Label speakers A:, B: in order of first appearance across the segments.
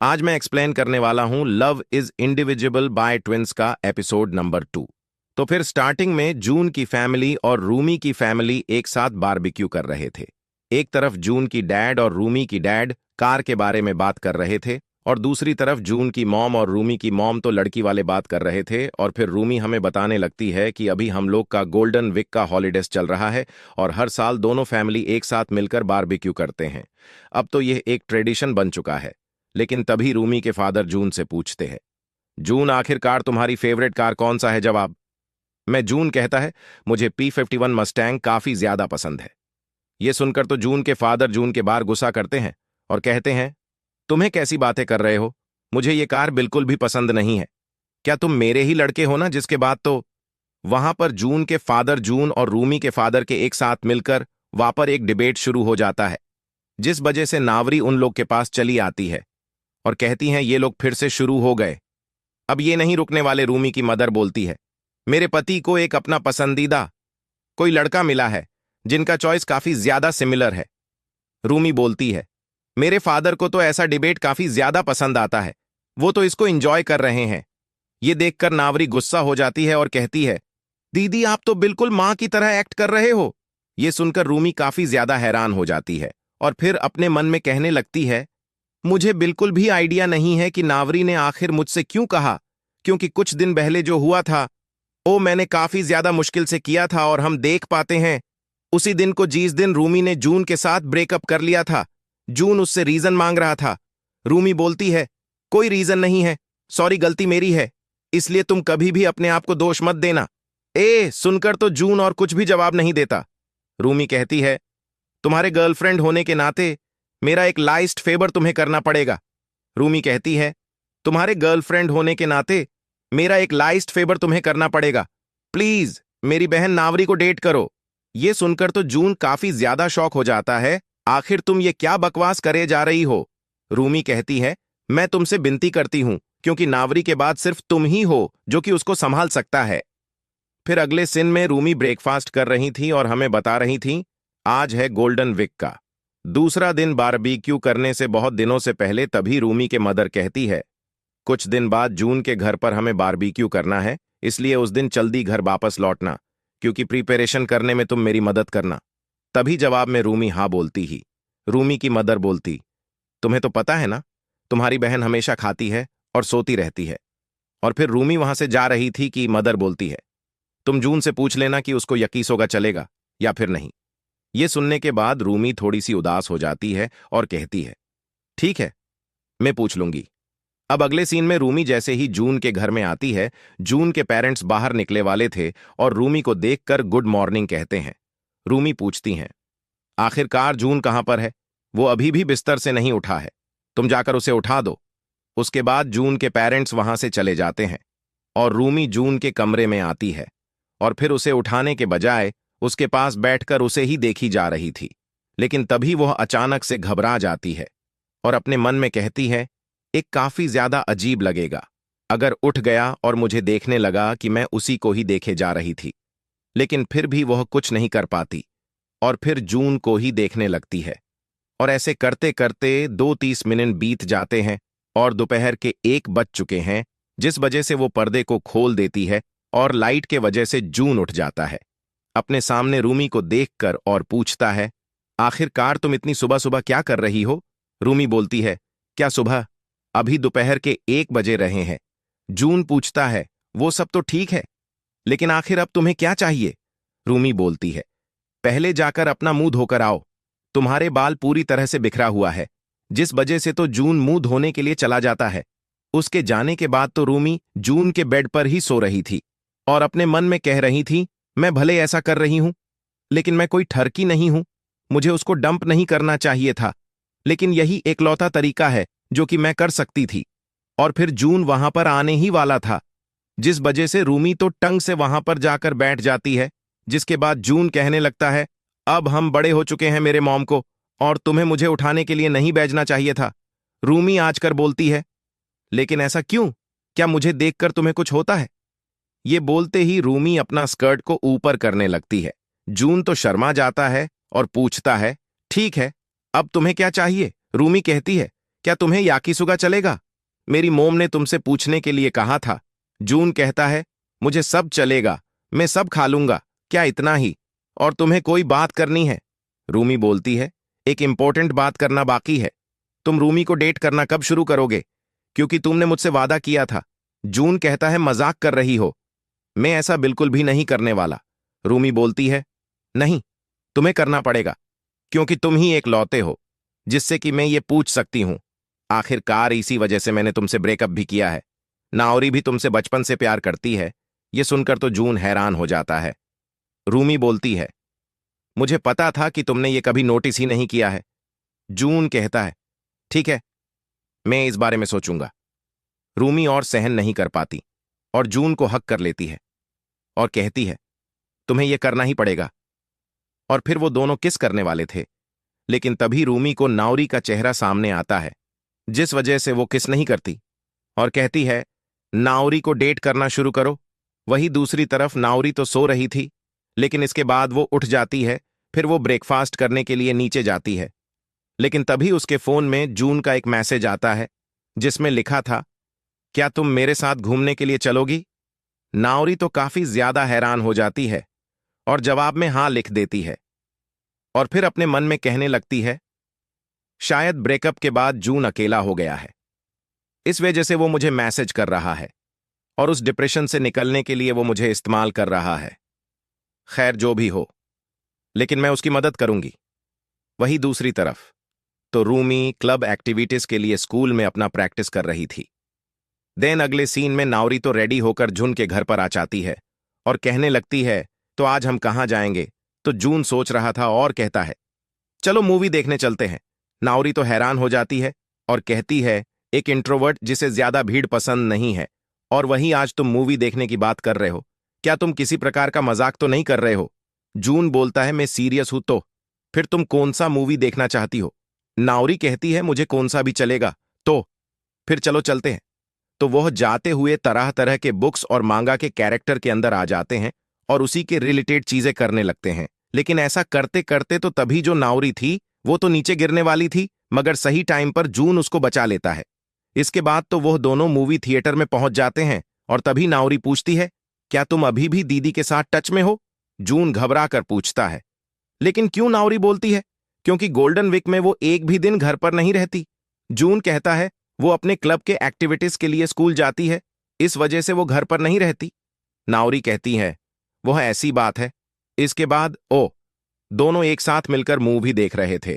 A: आज मैं एक्सप्लेन करने वाला हूं love is indivisible by twins का एपिसोड नंबर 2। तो फिर स्टार्टिंग में जून की फैमिली और रूमी की फैमिली एक साथ बारबेक्यू कर रहे थे। एक तरफ जून की डैड और रूमी की डैड कार के बारे में बात कर रहे थे और दूसरी तरफ जून की मॉम और रूमी की मॉम तो लड़की वाले बात कर रहे थे। और फिर रूमी हमें बताने लगती है कि अभी हम लोग का गोल्डन वीक का हॉलीडेज चल रहा है और हर साल दोनों फैमिली एक साथ मिलकर बारबेक्यू करते हैं। अब तो यह एक ट्रेडिशन बन चुका है। लेकिन तभी रूमी के फादर जून से पूछते हैं, जून आखिरकार तुम्हारी फेवरेट कार कौन सा है? जवाब में जून कहता है, मुझे P51 मस्टैंग काफी ज्यादा पसंद है। यह सुनकर तो जून के फादर जून के बार गुस्सा करते हैं और कहते हैं, तुम्हें कैसी बातें कर रहे हो? मुझे ये कार बिल्कुल भी पसंद नहीं है। क्या तुम मेरे ही लड़के हो ना? जिसके बाद तो वहां पर जून के फादर जून और रूमी के फादर के एक साथ मिलकर वहां पर एक डिबेट शुरू हो जाता है, जिस वजह से नावरी उन लोग के पास चली आती है और कहती हैं ये लोग फिर से शुरू हो गए। अब ये नहीं रुकने वाले। रूमी की मदर बोलती है, मेरे पति को एक अपना पसंदीदा कोई लड़का मिला है जिनका चॉइस काफी ज्यादा सिमिलर है। रूमी बोलती है, मेरे फादर को तो ऐसा डिबेट काफी ज्यादा पसंद आता है, वो तो इसको एंजॉय कर रहे हैं। ये देखकर नावरी गुस्सा हो जाती है और कहती है, दीदी आप तो बिल्कुल मां की तरह एक्ट कर रहे हो। ये सुनकर रूमी काफी ज्यादा हैरान हो जाती है और फिर अपने मन में कहने लगती है, मुझे बिल्कुल भी आइडिया नहीं है कि नावरी ने आखिर मुझसे क्यों कहा, क्योंकि कुछ दिन पहले जो हुआ था वो मैंने काफी ज्यादा मुश्किल से किया था और हम देख पाते हैं उसी दिन को जिस दिन रूमी ने जून के साथ ब्रेकअप कर लिया था। जून उससे रीजन मांग रहा था। रूमी बोलती है, कोई रीजन नहीं है, सॉरी गलती मेरी है, इसलिए तुम कभी भी अपने आप को दोष मत देना। सुनकर तो जून और कुछ भी जवाब नहीं देता। रूमी कहती है, तुम्हारे गर्लफ्रेंड होने के नाते मेरा एक लास्ट फेवर तुम्हें करना पड़ेगा। रूमी कहती है, तुम्हारे गर्लफ्रेंड होने के नाते मेरा एक लास्ट फेवर तुम्हें करना पड़ेगा, प्लीज मेरी बहन नावरी को डेट करो। यह सुनकर तो जून काफी ज्यादा शॉक हो जाता है, आखिर तुम ये क्या बकवास करे जा रही हो? रूमी कहती है, मैं तुमसे विनती करती हूं क्योंकि नावरी के बाद सिर्फ तुम ही हो जो कि उसको संभाल सकता है। फिर अगले सीन में रूमी ब्रेकफास्ट कर रही थी और हमें बता रही थी, आज है गोल्डन वीक का दूसरा दिन बारबेक्यू करने से बहुत दिनों से पहले। तभी रूमी के मदर कहती है, कुछ दिन बाद जून के घर पर हमें बारबेक्यू करना है, इसलिए उस दिन जल्दी घर वापस लौटना, क्योंकि प्रिपरेशन करने में तुम मेरी मदद करना। तभी जवाब में रूमी हाँ बोलती ही रूमी की मदर बोलती, तुम्हें तो पता है ना, तुम्हारी बहन हमेशा खाती है और सोती रहती है। और फिर रूमी वहां से जा रही थी कि मदर बोलती है, तुम जून से पूछ लेना कि उसको यकीस होगा चलेगा या फिर नहीं। ये सुनने के बाद रूमी थोड़ी सी उदास हो जाती है और कहती है, ठीक है मैं पूछ लूंगी। अब अगले सीन में रूमी जैसे ही जून के घर में आती है, जून के पेरेंट्स बाहर निकले वाले थे और रूमी को देखकर गुड मॉर्निंग कहते हैं। रूमी पूछती हैं, आखिरकार जून कहां पर है? वो अभी भी बिस्तर से नहीं उठा है, तुम जाकर उसे उठा दो। उसके बाद जून के पेरेंट्स वहां से चले जाते हैं और रूमी जून के कमरे में आती है और फिर उसे उठाने के बजाय उसके पास बैठकर उसे ही देखी जा रही थी। लेकिन तभी वह अचानक से घबरा जाती है और अपने मन में कहती है, एक काफी ज्यादा अजीब लगेगा अगर उठ गया और मुझे देखने लगा कि मैं उसी को ही देखे जा रही थी। लेकिन फिर भी वह कुछ नहीं कर पाती और फिर जून को ही देखने लगती है। और ऐसे करते करते 2-3 मिनट बीत जाते हैं और दोपहर के 1 बज चुके हैं, जिस वजह से वो पर्दे को खोल देती है और लाइट के वजह से जून उठ जाता है। अपने सामने रूमी को देखकर और पूछता है, आखिरकार तुम इतनी सुबह सुबह क्या कर रही हो? रूमी बोलती है, क्या सुबह? अभी दोपहर के 1 बजे रहे हैं। जून पूछता है, वो सब तो ठीक है, लेकिन आखिर अब तुम्हें क्या चाहिए? रूमी बोलती है, पहले जाकर अपना मुंह धोकर आओ, तुम्हारे बाल पूरी तरह से बिखरा हुआ है। जिस वजह से तो जून मुंह धोने के लिए चला जाता है। उसके जाने के बाद तो रूमी जून के बेड पर ही सो रही थी और अपने मन में कह रही थी, मैं भले ऐसा कर रही हूं, लेकिन मैं कोई ठरकी नहीं हूं, मुझे उसको डंप नहीं करना चाहिए था, लेकिन यही एकलौता तरीका है जो कि मैं कर सकती थी। और फिर जून वहां पर आने ही वाला था, जिस वजह से रूमी तो टंग से वहां पर जाकर बैठ जाती है। जिसके बाद जून कहने लगता है, अब हम बड़े हो चुके हैं मेरे मॉम को, और तुम्हें मुझे उठाने के लिए नहीं भेजना चाहिए था। रूमी आज कर बोलती है, लेकिन ऐसा क्यों? क्या मुझे देखकर तुम्हें कुछ होता है? ये बोलते ही रूमी अपना स्कर्ट को ऊपर करने लगती है। जून तो शर्मा जाता है और पूछता है, ठीक है अब तुम्हें क्या चाहिए? रूमी कहती है, क्या तुम्हें याकीसुगा चलेगा? मेरी मोम ने तुमसे पूछने के लिए कहा था। जून कहता है, मुझे सब चलेगा, मैं सब खा लूंगा, क्या इतना ही? और तुम्हें कोई बात करनी है? रूमी बोलती है, एक इंपॉर्टेंट बात करना बाकी है। तुम रूमी को डेट करना कब शुरू करोगे? क्योंकि तुमने मुझसे वादा किया था। जून कहता है, मजाक कर रही हो? मैं ऐसा बिल्कुल भी नहीं करने वाला। रूमी बोलती है, नहीं, तुम्हें करना पड़ेगा, क्योंकि तुम ही एक लौते हो जिससे कि मैं ये पूछ सकती हूं। आखिरकार इसी वजह से मैंने तुमसे ब्रेकअप भी किया है। नाओरी भी तुमसे बचपन से प्यार करती है। ये सुनकर तो जून हैरान हो जाता है। रूमी बोलती है, मुझे पता था कि तुमने ये कभी नोटिस ही नहीं किया है। जून कहता है, ठीक है, मैं इस बारे में सोचूंगा। रूमी और सहन नहीं कर पाती और जून को हक कर लेती है और कहती है, तुम्हें यह करना ही पड़ेगा। और फिर वो दोनों किस करने वाले थे, लेकिन तभी रूमी को नाउरी का चेहरा सामने आता है, जिस वजह से वो किस नहीं करती और कहती है, नाउरी को डेट करना शुरू करो। वही दूसरी तरफ नाउरी तो सो रही थी, लेकिन इसके बाद वो उठ जाती है। फिर वो ब्रेकफास्ट करने के लिए नीचे जाती है, लेकिन तभी उसके फोन में जून का एक मैसेज आता है जिसमें लिखा था, क्या तुम मेरे साथ घूमने के लिए चलोगी? नाउरी तो काफी ज्यादा हैरान हो जाती है और जवाब में हां लिख देती है और फिर अपने मन में कहने लगती है, शायद ब्रेकअप के बाद जून अकेला हो गया है, इस वजह से वो मुझे मैसेज कर रहा है और उस डिप्रेशन से निकलने के लिए वो मुझे इस्तेमाल कर रहा है। खैर जो भी हो, लेकिन मैं उसकी मदद करूंगी। वही दूसरी तरफ तो रूमी क्लब एक्टिविटीज के लिए स्कूल में अपना प्रैक्टिस कर रही थी। देन अगले सीन में नाउरी तो रेडी होकर जून के घर पर आ जाती है और कहने लगती है, तो आज हम कहाँ जाएंगे? तो जून सोच रहा था और कहता है, चलो मूवी देखने चलते हैं। नाउरी तो हैरान हो जाती है और कहती है, एक इंट्रोवर्ट जिसे ज्यादा भीड़ पसंद नहीं है, और वहीं आज तुम मूवी देखने की बात कर रहे हो? क्या तुम किसी प्रकार का मजाक तो नहीं कर रहे हो? जून बोलता है, मैं सीरियस हूं। तो फिर तुम कौन सा मूवी देखना चाहती हो? नाउरी कहती है, मुझे कौन सा भी चलेगा। तो फिर चलो चलते हैं। तो वह जाते हुए तरह तरह के बुक्स और मांगा के कैरेक्टर के अंदर आ जाते हैं और उसी के रिलेटेड चीजें करने लगते हैं। लेकिन ऐसा करते करते तो तभी जो नाउरी थी वो तो नीचे गिरने वाली थी, मगर सही टाइम पर जून उसको बचा लेता है। इसके बाद तो वह दोनों मूवी थिएटर में पहुंच जाते हैं और तभी नाउरी पूछती है, क्या तुम अभी भी दीदी के साथ टच में हो? जून घबरा कर पूछता है, लेकिन क्यों? नाउरी बोलती है, क्योंकि गोल्डन वीक में वो एक भी दिन घर पर नहीं रहती। जून कहता है, वो अपने क्लब के एक्टिविटीज के लिए स्कूल जाती है, इस वजह से वो घर पर नहीं रहती। नाउरी कहती है, वह ऐसी बात है। इसके बाद दोनों एक साथ मिलकर मूवी देख रहे थे।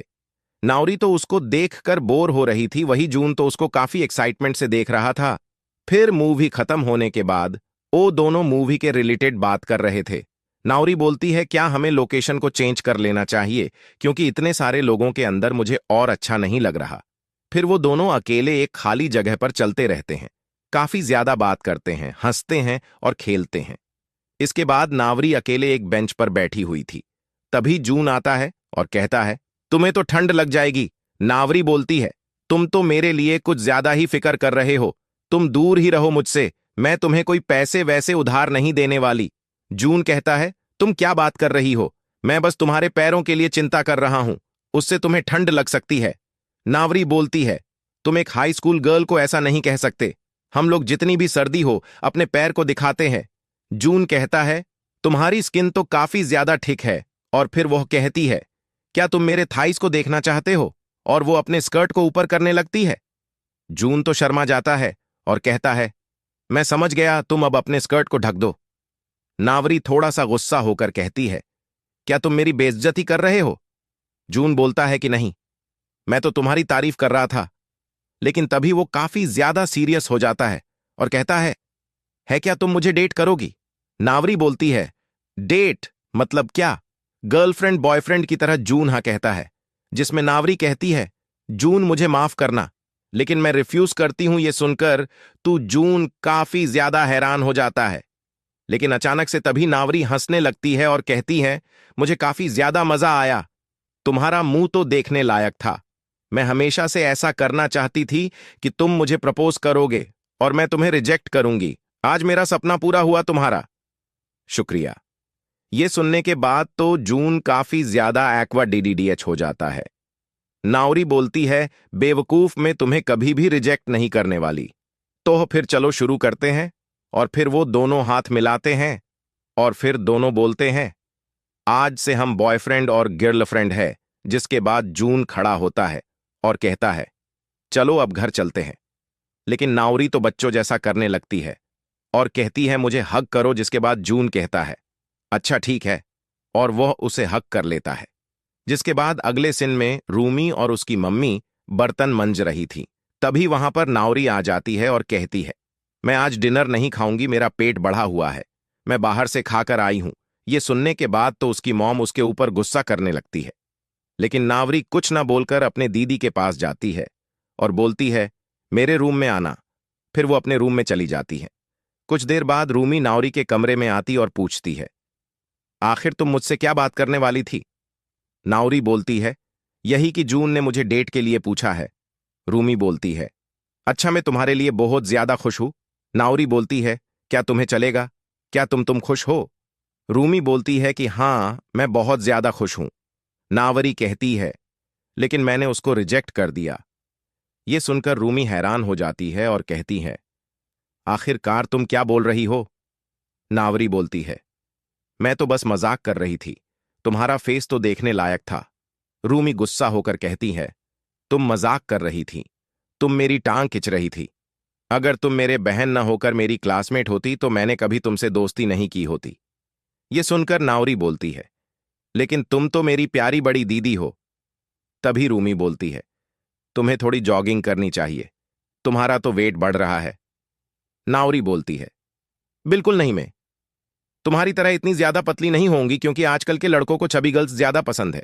A: नाउरी तो उसको देखकर बोर हो रही थी, वही जून तो उसको काफी एक्साइटमेंट से देख रहा था। फिर मूवी खत्म होने के बाद दोनों मूवी के रिलेटेड बात कर रहे थे। नाउरी बोलती है, क्या हमें लोकेशन को चेंज कर लेना चाहिए, क्योंकि इतने सारे लोगों के अंदर मुझे और अच्छा नहीं लग रहा। फिर वो दोनों अकेले एक खाली जगह पर चलते रहते हैं, काफी ज्यादा बात करते हैं, हंसते हैं और खेलते हैं। इसके बाद नावरी अकेले एक बेंच पर बैठी हुई थी। तभी जून आता है और कहता है, तुम्हें तो ठंड लग जाएगी। नावरी बोलती है, तुम तो मेरे लिए कुछ ज्यादा ही फिक्र कर रहे हो, तुम दूर ही रहो मुझसे, मैं तुम्हें कोई पैसे वैसे उधार नहीं देने वाली। जून कहता है, तुम क्या बात कर रही हो? मैं बस तुम्हारे पैरों के लिए चिंता कर रहा हूं, उससे तुम्हें ठंड लग सकती है। नावरी बोलती है, तुम एक हाई स्कूल गर्ल को ऐसा नहीं कह सकते, हम लोग जितनी भी सर्दी हो अपने पैर को दिखाते हैं। जून कहता है, तुम्हारी स्किन तो काफी ज्यादा ठीक है। और फिर वह कहती है, क्या तुम मेरे थाइस को देखना चाहते हो? और वो अपने स्कर्ट को ऊपर करने लगती है। जून तो शर्मा जाता है और कहता है, मैं समझ गया, तुम अब अपने स्कर्ट को ढक दो। नावरी थोड़ा सा गुस्सा होकर कहती है, क्या तुम मेरी बेइज्जती कर रहे हो? जून बोलता है कि नहीं, मैं तो तुम्हारी तारीफ कर रहा था। लेकिन तभी वो काफी ज्यादा सीरियस हो जाता है और कहता है क्या तुम मुझे डेट करोगी? नावरी बोलती है, डेट मतलब क्या? गर्लफ्रेंड बॉयफ्रेंड की तरह जून हाँ कहता है, जिसमें नावरी कहती है, जून मुझे माफ करना, लेकिन मैं रिफ्यूज करती हूं। ये सुनकर तू जून काफी ज्यादा हैरान हो जाता है, लेकिन अचानक से तभी नावरी हंसने लगती है और कहती है, मुझे काफी ज्यादा मजा आया, तुम्हारा मुंह तो देखने लायक था। मैं हमेशा से ऐसा करना चाहती थी कि तुम मुझे प्रपोज करोगे और मैं तुम्हें रिजेक्ट करूंगी। आज मेरा सपना पूरा हुआ तुम्हारा। शुक्रिया। ये सुनने के बाद तो जून काफी ज्यादा एक्वा डीडीडीएच हो जाता है। नावरी बोलती है, बेवकूफ, मैं तुम्हें कभी भी रिजेक्ट नहीं करने वाली। तो फिर चलो शुरू करते हैं। और फिर वो दोनों हाथ मिलाते हैं और फिर दोनों बोलते हैं, आज से हम बॉयफ्रेंड और गर्लफ्रेंड है। जिसके बाद जून खड़ा होता है और कहता है, चलो अब घर चलते हैं। लेकिन नावरी तो बच्चों जैसा करने लगती है और कहती है, मुझे हग करो। जिसके बाद जून कहता है, अच्छा ठीक है, और वह उसे हग कर लेता है। जिसके बाद अगले सीन में रूमी और उसकी मम्मी बर्तन मंज रही थी। तभी वहां पर नावरी आ जाती है और कहती है, मैं आज डिनर नहीं खाऊंगी, मेरा पेट बढ़ा हुआ है, मैं बाहर से खाकर आई हूं। ये सुनने के बाद तो उसकी मॉम उसके ऊपर गुस्सा करने लगती है। लेकिन नावरी कुछ ना बोलकर अपने दीदी के पास जाती है और बोलती है, मेरे रूम में आना। फिर वो अपने रूम में चली जाती है। कुछ देर बाद रूमी नावरी के कमरे में आती और पूछती है, आखिर तुम मुझसे क्या बात करने वाली थी? नावरी बोलती है, यही कि जून ने मुझे डेट के लिए पूछा है। रूमी बोलती है, अच्छा, मैं तुम्हारे लिए बहुत ज्यादा खुश हूं। नावरी बोलती है, क्या तुम्हें चलेगा? क्या तुम खुश हो? रूमी बोलती है कि हाँ, मैं बहुत ज्यादा खुश हूं। नावरी कहती है, लेकिन मैंने उसको रिजेक्ट कर दिया। ये सुनकर रूमी हैरान हो जाती है और कहती है, आखिरकार तुम क्या बोल रही हो? नावरी बोलती है, मैं तो बस मजाक कर रही थी, तुम्हारा फेस तो देखने लायक था। रूमी गुस्सा होकर कहती है, तुम मजाक कर रही थी, तुम मेरी टांग खिंच रही थी। अगर तुम मेरे बहन न होकर मेरी क्लासमेट होती तो मैंने कभी तुमसे दोस्ती नहीं की होती। ये सुनकर नावरी बोलती है, लेकिन तुम तो मेरी प्यारी बड़ी दीदी हो। तभी रूमी बोलती है, तुम्हें थोड़ी जॉगिंग करनी चाहिए, तुम्हारा तो वेट बढ़ रहा है। नावरी बोलती है, बिल्कुल नहीं, मैं तुम्हारी तरह इतनी ज्यादा पतली नहीं होंगी, क्योंकि आजकल के लड़कों को चबी गर्ल्स ज्यादा पसंद है।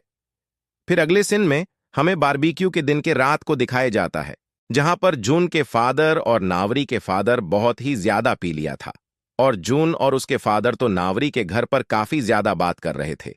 A: फिर अगले सीन में हमें बारबेक्यू के दिन के रात को दिखाया जाता है, जहां पर जून के फादर और नावरी के फादर बहुत ही ज्यादा पी लिया था और जून और उसके फादर तो नावरी के घर पर काफी ज्यादा बात कर रहे थे।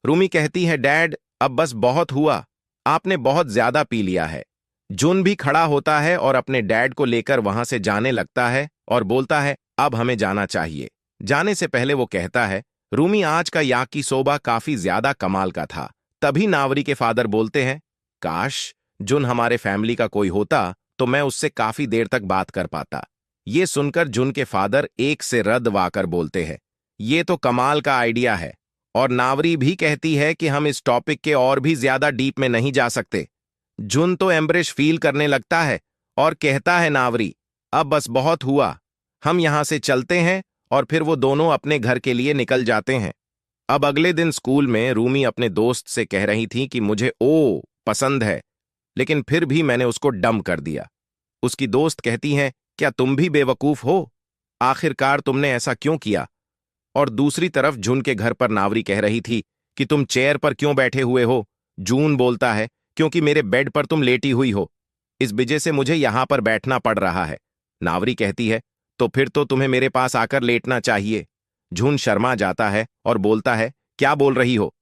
A: रूमी कहती है, डैड, अब बस बहुत हुआ, आपने बहुत ज्यादा पी लिया है। जून भी खड़ा होता है और अपने डैड को लेकर वहां से जाने लगता है और बोलता है, अब हमें जाना चाहिए। जाने से पहले वो कहता है, रूमी, आज का याकीसोबा काफी ज्यादा कमाल का था। तभी नावरी के फादर बोलते हैं, काश जुन हमारे फैमिली का कोई होता तो मैं उससे काफी देर तक बात कर पाता। ये सुनकर जुन के फादर एक से रद वाकर बोलते हैं, ये तो कमाल का आइडिया है। और नावरी भी कहती है कि हम इस टॉपिक के और भी ज्यादा डीप में नहीं जा सकते। जुन तो एम्ब्रेश फील करने लगता है और कहता है, नावरी, अब बस बहुत हुआ, हम यहां से चलते हैं। और फिर वो दोनों अपने घर के लिए निकल जाते हैं। अब अगले दिन स्कूल में रूमी अपने दोस्त से कह रही थी कि मुझे ओ पसंद है, लेकिन फिर भी मैंने उसको डंप कर दिया। उसकी दोस्त कहती हैं, क्या तुम भी बेवकूफ हो? आखिरकार तुमने ऐसा क्यों किया? और दूसरी तरफ जून के घर पर नावरी कह रही थी कि तुम चेयर पर क्यों बैठे हुए हो? जून बोलता है, क्योंकि मेरे बेड पर तुम लेटी हुई हो, इस वजह से मुझे यहां पर बैठना पड़ रहा है। नावरी कहती है, तो फिर तो तुम्हें मेरे पास आकर लेटना चाहिए। जून शर्मा जाता है और बोलता है, क्या बोल रही हो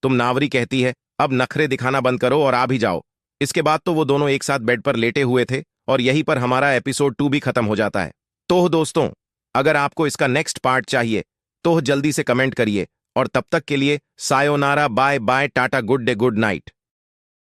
A: तुम? नावरी कहती है, अब नखरे दिखाना बंद करो और आ भी जाओ। इसके बाद तो वो दोनों एक साथ बेड पर लेटे हुए थे और यहीं पर हमारा एपिसोड 2 भी खत्म हो जाता है। तो दोस्तों, अगर आपको इसका नेक्स्ट पार्ट चाहिए तो जल्दी से कमेंट करिए और तब तक के लिए सायोनारा, बाय बाय, टाटा, गुड डे, गुड नाइट।